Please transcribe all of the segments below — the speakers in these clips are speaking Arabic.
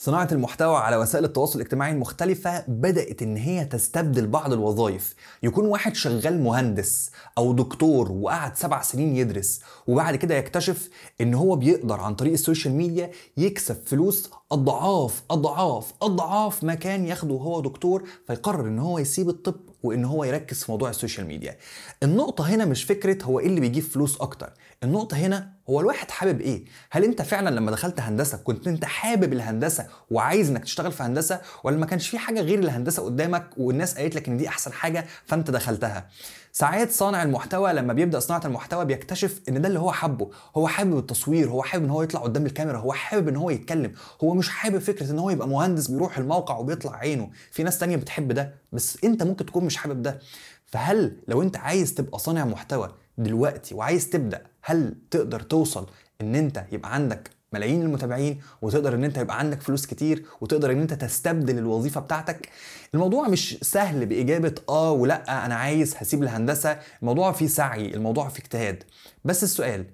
صناعة المحتوى على وسائل التواصل الاجتماعي المختلفة بدأت إن هي تستبدل بعض الوظائف. يكون واحد شغال مهندس أو دكتور وقعد 7 سنين يدرس، وبعد كده يكتشف إن هو بيقدر عن طريق السوشيال ميديا يكسب فلوس أضعاف أضعاف أضعاف ما كان ياخده وهو دكتور، فيقرر إن هو يسيب الطب وإن هو يركز في موضوع السوشيال ميديا. النقطة هنا مش فكرة هو إيه اللي بيجيب فلوس أكتر، النقطة هنا هو الواحد حابب ايه؟ هل انت فعلا لما دخلت هندسة كنت انت حابب الهندسة وعايز انك تشتغل في هندسة، ولا ما كانش في حاجة غير الهندسة قدامك والناس قالت لك ان دي احسن حاجة فانت دخلتها؟ ساعات صانع المحتوى لما بيبدأ صناعة المحتوى بيكتشف ان ده اللي هو حبه، هو حابب التصوير، هو حابب ان هو يطلع قدام الكاميرا، هو حابب ان هو يتكلم، هو مش حابب فكرة ان هو يبقى مهندس بيروح الموقع وبيطلع عينه. في ناس تانية بتحب ده بس انت ممكن تكون مش حابب ده. فهل لو انت عايز تبقى صانع محتوى دلوقتي وعايز تبدأ، هل تقدر توصل ان انت يبقى عندك ملايين المتابعين وتقدر ان انت يبقى عندك فلوس كتير وتقدر ان انت تستبدل الوظيفة بتاعتك؟ الموضوع مش سهل بإجابة ولا انا عايز هسيب الهندسة. الموضوع فيه سعي، الموضوع فيه اجتهاد. بس السؤال،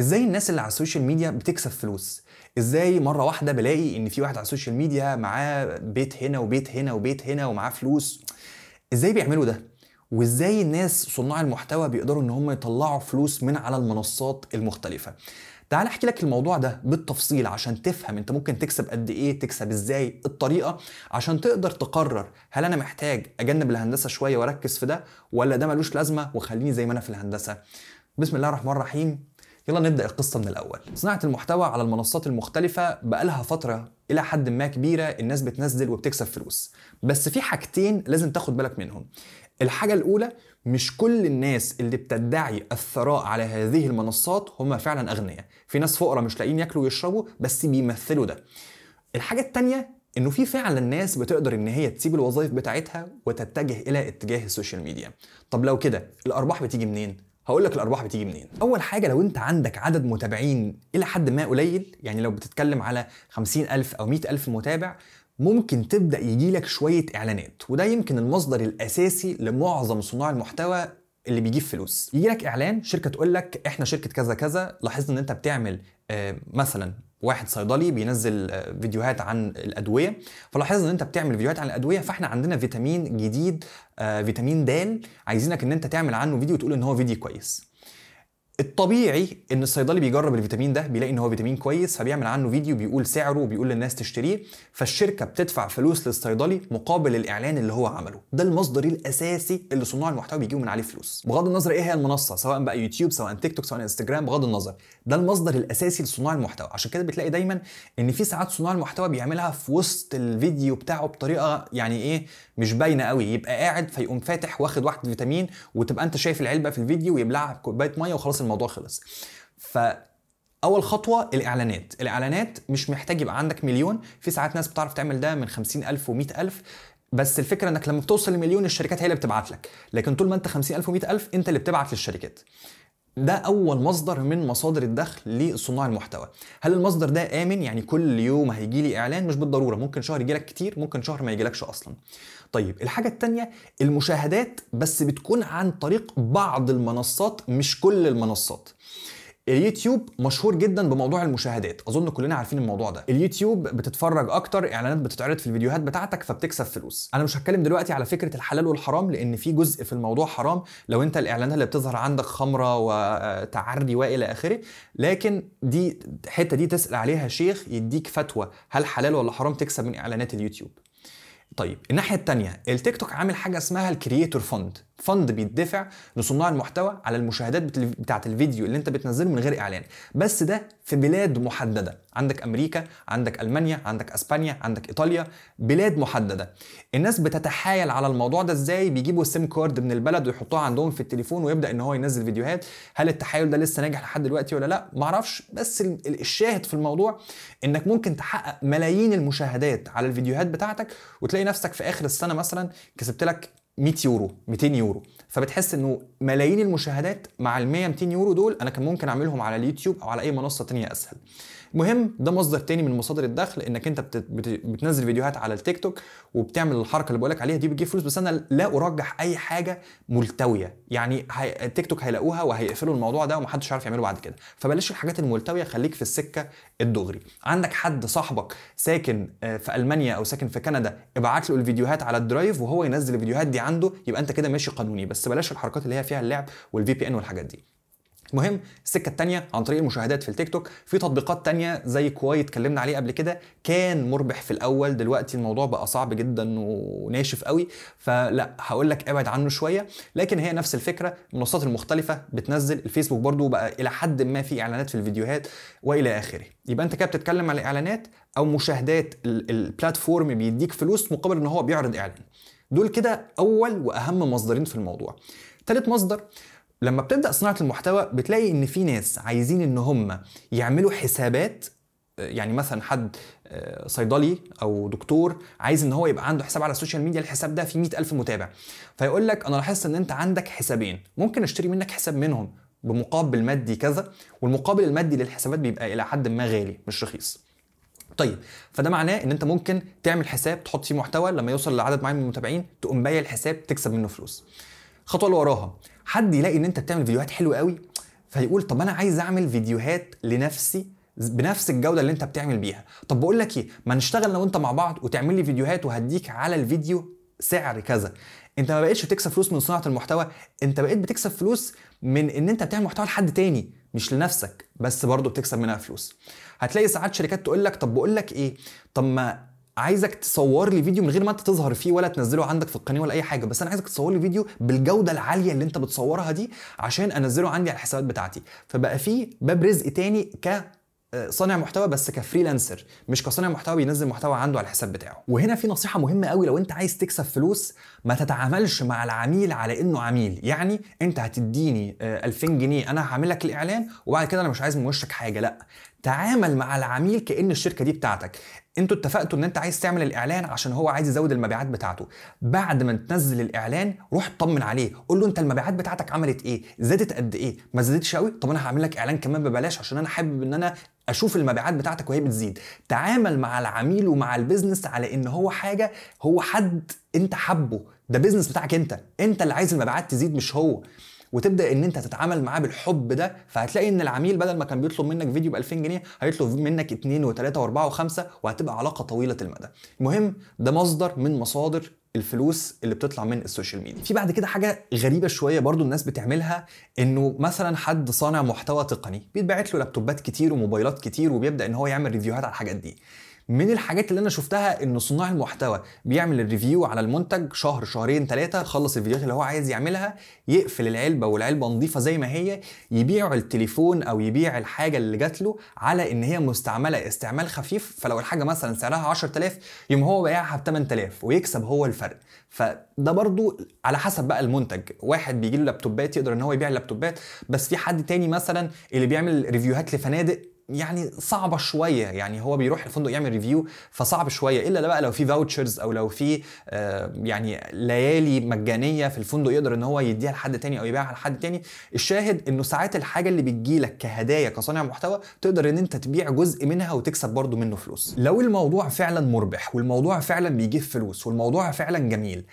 ازاي الناس اللي على السوشيال ميديا بتكسب فلوس؟ ازاي مرة واحدة بلاقي ان في واحد على السوشيال ميديا معاه بيت هنا وبيت هنا وبيت هنا ومعاه فلوس؟ ازاي بيعملوا ده؟ وازاي الناس صناع المحتوى بيقدروا ان هم يطلعوا فلوس من على المنصات المختلفة؟ تعال احكي لك الموضوع ده بالتفصيل عشان تفهم انت ممكن تكسب قد ايه، تكسب ازاي، الطريقة عشان تقدر تقرر هل انا محتاج اجنب الهندسة شوية واركز في ده، ولا ده ملوش لازمة وخليني زي ما انا في الهندسة. بسم الله الرحمن الرحيم. يلا نبدأ القصة من الأول. صناعة المحتوى على المنصات المختلفة بقالها فترة إلى حد ما كبيرة الناس بتنزل وبتكسب فلوس، بس في حاجتين لازم تاخد بالك منهم. الحاجة الأولى، مش كل الناس اللي بتدعي الثراء على هذه المنصات هم فعلا أغنياء، في ناس فقراء مش لاقيين ياكلوا ويشربوا بس بيمثلوا ده. الحاجة التانية، انه في فعلا ناس بتقدر ان هي تسيب الوظائف بتاعتها وتتجه الى اتجاه السوشيال ميديا. طب لو كده الارباح بتيجي منين؟ هقول لك الارباح بتيجي منين. اول حاجه، لو انت عندك عدد متابعين الى حد ما قليل، يعني لو بتتكلم على 50,000 او 100,000 متابع، ممكن تبدا يجيلك شويه اعلانات، وده يمكن المصدر الاساسي لمعظم صناع المحتوى اللي بيجيب فلوس. يجي لك اعلان، شركه تقول لك احنا شركه كذا كذا، لاحظنا ان انت بتعمل مثلا واحد صيدلي بينزل فيديوهات عن الادويه، فلاحظنا ان انت بتعمل فيديوهات عن الادويه، فاحنا عندنا فيتامين جديد فيتامين د، عايزينك ان انت تعمل عنه فيديو وتقول ان هو فيديو كويس. الطبيعي ان الصيدلي بيجرب الفيتامين ده، بيلاقي ان هو فيتامين كويس، فبيعمل عنه فيديو بيقول سعره وبيقول للناس تشتريه، فالشركه بتدفع فلوس للصيدلي مقابل الاعلان اللي هو عمله. ده المصدر الاساسي اللي صناع المحتوى بيجيبوا من عليه فلوس، بغض النظر ايه هي المنصه، سواء بقى يوتيوب سواء تيك توك سواء انستجرام، بغض النظر، ده المصدر الاساسي لصناع المحتوى. عشان كده بتلاقي دايما ان في ساعات صناع المحتوى بيعملها في وسط الفيديو بتاعه بطريقه يعني ايه، مش باينه قوي، يبقى قاعد فيقوم فاتح واخد واحد فيتامين وتبقى انت شايف العلبه في الفيديو ويبلعها بكوبايه ميه وخلاص الموضوع خلص. فأول خطوة الإعلانات مش محتاج يبقى عندك مليون، في ساعات ناس بتعرف تعمل ده من 50,000 و100,000، بس الفكرة انك لما بتوصل لمليون الشركات هي اللي بتبعت لك، لكن طول ما انت 50,000 و100,000 انت اللي بتبعت للشركات. ده أول مصدر من مصادر الدخل لصناع المحتوى. هل المصدر ده آمن؟ يعني كل يوم هيجي لي إعلان؟ مش بالضرورة، ممكن شهر يجي لك كتير، ممكن شهر ما يجيلكش أصلا. طيب الحاجة التانية، المشاهدات، بس بتكون عن طريق بعض المنصات مش كل المنصات. اليوتيوب مشهور جدا بموضوع المشاهدات، اظن كلنا عارفين الموضوع ده. اليوتيوب بتتفرج اكتر، اعلانات بتتعرض في الفيديوهات بتاعتك فبتكسب فلوس. انا مش هتكلم دلوقتي على فكره الحلال والحرام لان في جزء في الموضوع حرام، لو انت الاعلانات اللي بتظهر عندك خمره وتعري والى اخره، لكن دي الحته دي تسال عليها شيخ يديك فتوى هل حلال ولا حرام تكسب من اعلانات اليوتيوب. طيب الناحيه الثانيه، التيك توك عامل حاجه اسمها الكرييتور فند بيدفع لصناع المحتوى على المشاهدات بتاعت الفيديو اللي انت بتنزله من غير اعلان، بس ده في بلاد محدده، عندك امريكا، عندك المانيا، عندك اسبانيا، عندك ايطاليا، بلاد محدده. الناس بتتحايل على الموضوع ده ازاي؟ بيجيبوا السيم كارد من البلد ويحطوها عندهم في التليفون ويبدا ان هو ينزل فيديوهات. هل التحايل ده لسه ناجح لحد دلوقتي ولا لا؟ معرفش، بس الشاهد في الموضوع انك ممكن تحقق ملايين المشاهدات على الفيديوهات بتاعتك وتلاقي نفسك في اخر السنه مثلا كسبت لك 100 يورو 200 يورو، فبتحس انه ملايين المشاهدات مع ال 100 200 يورو دول انا كان ممكن اعملهم على اليوتيوب او على اي منصه تانية اسهل. المهم ده مصدر تاني من مصادر الدخل، انك انت بتنزل فيديوهات على التيك توك وبتعمل الحركه اللي بقولك عليها دي بتجيب فلوس. بس انا لا ارجح اي حاجه ملتويه، يعني التيك توك هيلاقوها وهيقفلوا الموضوع ده ومحدش عارف يعمله بعد كده. فبلاش الحاجات الملتويه، خليك في السكه الدغري. عندك حد صاحبك ساكن في المانيا او ساكن في كندا، ابعت له الفيديوهات على الدرايف وهو ينزل الفيديوهات دي عنده، يبقى انت كده ماشي قانوني. بس بلاش الحركات اللي هي فيها اللعب والفي بي ان والحاجات دي. المهم السكه الثانيه عن طريق المشاهدات في التيك توك. في تطبيقات تانية زي كواي اتكلمنا عليه قبل كده، كان مربح في الاول، دلوقتي الموضوع بقى صعب جدا وناشف قوي، فلا هقول لك ابعد عنه شويه. لكن هي نفس الفكره، المنصات المختلفه بتنزل. الفيسبوك برضو بقى الى حد ما في اعلانات في الفيديوهات والى اخره. يبقى انت كده بتتكلم على اعلانات او مشاهدات، البلاتفورم بيديك فلوس مقابل ان هو بيعرض اعلان. دول كده اول واهم مصدرين في الموضوع. ثالث مصدر، لما بتبدأ صناعة المحتوى بتلاقي ان في ناس عايزين ان هم يعملوا حسابات. يعني مثلا حد صيدلي او دكتور عايز ان هو يبقى عنده حساب على السوشيال ميديا، الحساب ده فيه 100,000 متابع، فيقول لك انا لاحظت ان انت عندك حسابين، ممكن اشتري منك حساب منهم بمقابل مادي كذا، والمقابل المادي للحسابات بيبقى الى حد ما غالي مش رخيص. طيب فده معناه ان انت ممكن تعمل حساب تحط فيه محتوى، لما يوصل لعدد معين من المتابعين تقوم بايع الحساب تكسب منه فلوس. الخطوه اللي وراها، حد يلاقي ان انت بتعمل فيديوهات حلوه قوي، فيقول طب انا عايز اعمل فيديوهات لنفسي بنفس الجوده اللي انت بتعمل بيها. طب بقول لك ايه، ما نشتغل انا وانت مع بعض وتعمل لي فيديوهات وهديك على الفيديو سعر كذا. انت ما بقتش بتكسب فلوس من صناعه المحتوى، انت بقيت بتكسب فلوس من ان انت بتعمل محتوى لحد تاني مش لنفسك، بس برضه بتكسب منها فلوس. هتلاقي ساعات شركات تقول لك طب بقول لك ايه، طب ما عايزك تصور لي فيديو من غير ما انت تظهر فيه ولا تنزله عندك في القناه ولا اي حاجه، بس انا عايزك تصور لي فيديو بالجوده العاليه اللي انت بتصورها دي عشان انزله عندي على الحسابات بتاعتي. فبقى في باب رزق تاني كصانع محتوى، بس كفريلانسر، مش كصانع محتوى بينزل محتوى عنده على الحساب بتاعه. وهنا في نصيحه مهمه قوي، لو انت عايز تكسب فلوس ما تتعاملش مع العميل على انه عميل. يعني انت هتديني 2000 جنيه انا هعمل لك الاعلان وبعد كده انا مش عايز من وشك حاجه، لا، تعامل مع العميل كأن الشركه دي بتاعتك. انتوا اتفقتوا ان انت عايز تعمل الاعلان عشان هو عايز يزود المبيعات بتاعته. بعد ما تنزل الاعلان روح اطمن عليه، قول له انت المبيعات بتاعتك عملت ايه، زادت قد ايه، ما زادتش قوي، طب انا هعمل لك اعلان كمان ببلاش عشان انا حابب ان انا اشوف المبيعات بتاعتك وهي بتزيد. تعامل مع العميل ومع البيزنس على ان هو حاجه، هو حد انت حبه، ده بيزنس بتاعك انت اللي عايز المبيعات تزيد مش هو. وتبدا ان انت تتعامل معاه بالحب ده، فهتلاقي ان العميل بدل ما كان بيطلب منك فيديو ب 2000 جنيه هيطلب منك 2 و3 و4 و5، وهتبقى علاقه طويله المدى. المهم ده مصدر من مصادر الفلوس اللي بتطلع من السوشيال ميديا. في بعد كده حاجه غريبه شويه برضو الناس بتعملها، انه مثلا حد صانع محتوى تقني بيتبعت له لابتوبات كتير وموبايلات كتير وبيبدا ان هو يعمل ريفيوهات على الحاجات دي. من الحاجات اللي انا شفتها ان صناع المحتوى بيعمل الريفيو على المنتج شهر شهرين 3، خلص الفيديوهات اللي هو عايز يعملها، يقفل العلبه والعلبه نظيفه زي ما هي، يبيع التليفون او يبيع الحاجه اللي جات له على ان هي مستعمله استعمال خفيف، فلو الحاجه مثلا سعرها 10000 يوم هو بايعها ب 8000 ويكسب هو الفرق. فده برضو على حسب بقى المنتج، واحد بيجي له لابتوبات يقدر ان هو يبيع اللابتوبات، بس في حد تاني مثلا اللي بيعمل ريفيوهات لفنادق يعني صعبه شويه، يعني هو بيروح الفندق يعمل ريفيو فصعب شويه، الا بقى لو في فاوتشرز او لو في يعني ليالي مجانيه في الفندق يقدر ان هو يديها لحد تاني او يبيعها لحد تاني. الشاهد انه ساعات الحاجه اللي بتجيلك كهدايا كصانع محتوى تقدر ان انت تبيع جزء منها وتكسب برضو منه فلوس. لو الموضوع فعلا مربح والموضوع فعلا بيجيب فلوس والموضوع فعلا جميل،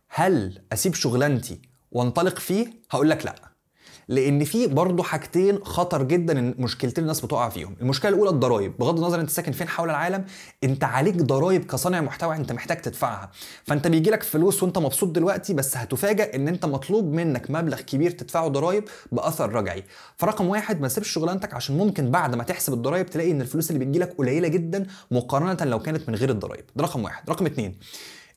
هل اسيب شغلانتي وانطلق فيه؟ هقول لك لا، لان في برضه حاجتين خطر جدا، مشكلتين الناس بتقع فيهم. المشكله الاولى الضرايب، بغض النظر انت ساكن فين حول العالم انت عليك ضرايب كصانع محتوى انت محتاج تدفعها. فانت بيجي لك فلوس وانت مبسوط دلوقتي، بس هتفاجئ ان انت مطلوب منك مبلغ كبير تدفعه ضرايب باثر رجعي. فرقم واحد، ما تسيبش شغلانتك عشان ممكن بعد ما تحسب الضرايب تلاقي ان الفلوس اللي بتجي لك قليله جدا مقارنه لو كانت من غير الضرايب. ده رقم واحد. رقم اتنين،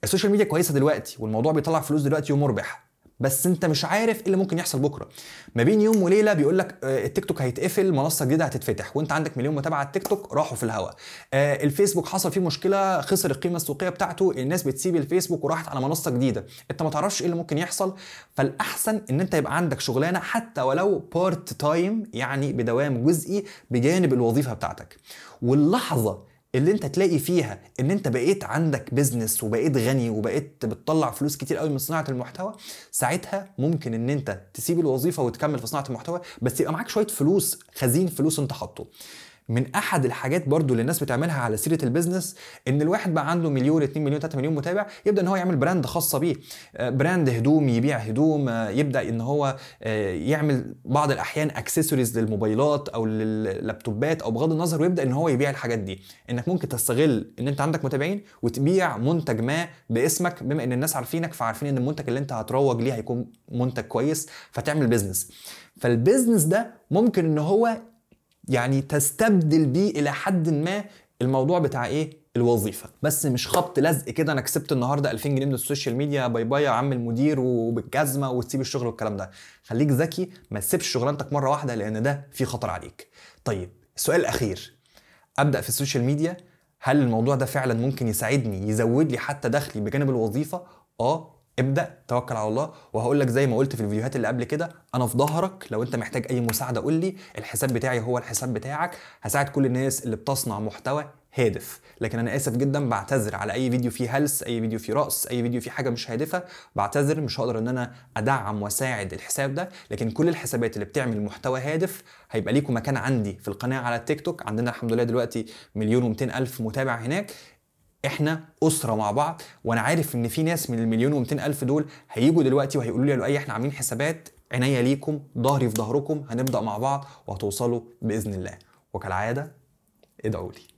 السوشيال ميديا كويسه دلوقتي والموضوع بيطلع فلوس دلوقتي ومربح، بس انت مش عارف ايه اللي ممكن يحصل بكره. ما بين يوم وليله بيقول لك التيك توك هيتقفل، منصه جديده هتتفتح، وانت عندك مليون متابع على التيك توك راحوا في الهواء. الفيسبوك حصل فيه مشكله، خسر القيمه السوقيه بتاعته، الناس بتسيب الفيسبوك وراحت على منصه جديده، انت ما تعرفش ايه اللي ممكن يحصل. فالاحسن ان انت يبقى عندك شغلانه حتى ولو بارت تايم، يعني بدوام جزئي بجانب الوظيفه بتاعتك. واللحظه اللي انت تلاقي فيها ان انت بقيت عندك بيزنس وبقيت غني وبقيت بتطلع فلوس كتير قوي من صناعه المحتوى، ساعتها ممكن ان انت تسيب الوظيفه وتكمل في صناعه المحتوى، بس يبقى معاك شويه فلوس، خزين فلوس انت حاطه. من احد الحاجات برضو اللي الناس بتعملها على سيره البيزنس، ان الواحد بقى عنده مليون 2 مليون 3 مليون متابع، يبدا ان هو يعمل براند خاصه بيه، براند هدوم، يبيع هدوم، يبدا ان هو يعمل بعض الاحيان اكسسوارز للموبايلات او لللابتوبات او بغض النظر، ويبدا ان هو يبيع الحاجات دي. انك ممكن تستغل ان انت عندك متابعين وتبيع منتج ما باسمك، بما ان الناس عارفينك فعارفين ان المنتج اللي انت هتروج ليه هيكون منتج كويس، فتعمل بيزنس. فالبيزنس ده ممكن ان هو يعني تستبدل بيه الى حد ما الموضوع بتاع ايه؟ الوظيفه. بس مش خبط لزق كده انا كسبت النهارده 2000 جنيه من السوشيال ميديا باي باي يا عم المدير وبالجزمه وتسيب الشغل والكلام ده. خليك ذكي، ما تسيبش شغلانتك مره واحده لان ده في خطر عليك. طيب السؤال الاخير، ابدا في السوشيال ميديا، هل الموضوع ده فعلا ممكن يساعدني يزود لي حتى دخلي بجانب الوظيفه؟ ابدأ، توكل على الله. وهقول لك زي ما قلت في الفيديوهات اللي قبل كده، انا في ظهرك، لو انت محتاج اي مساعده قول لي، الحساب بتاعي هو الحساب بتاعك، هساعد كل الناس اللي بتصنع محتوى هادف. لكن انا اسف جدا، بعتذر على اي فيديو فيه هلس، اي فيديو فيه رقص، اي فيديو فيه حاجه مش هادفه، بعتذر، مش هقدر ان انا ادعم واساعد الحساب ده. لكن كل الحسابات اللي بتعمل محتوى هادف هيبقى ليكم مكان عندي في القناه على التيك توك. عندنا الحمد لله دلوقتي 1,200,000 متابع هناك، احنا اسره مع بعض. وانا عارف ان في ناس من ال1,200,000 دول هيجوا دلوقتي وهيقولوا لي يا لؤي احنا عاملين حسابات، عينيا ليكم، ظهري في ظهركم، هنبدا مع بعض وهتوصلوا باذن الله. وكالعاده ادعوا لي.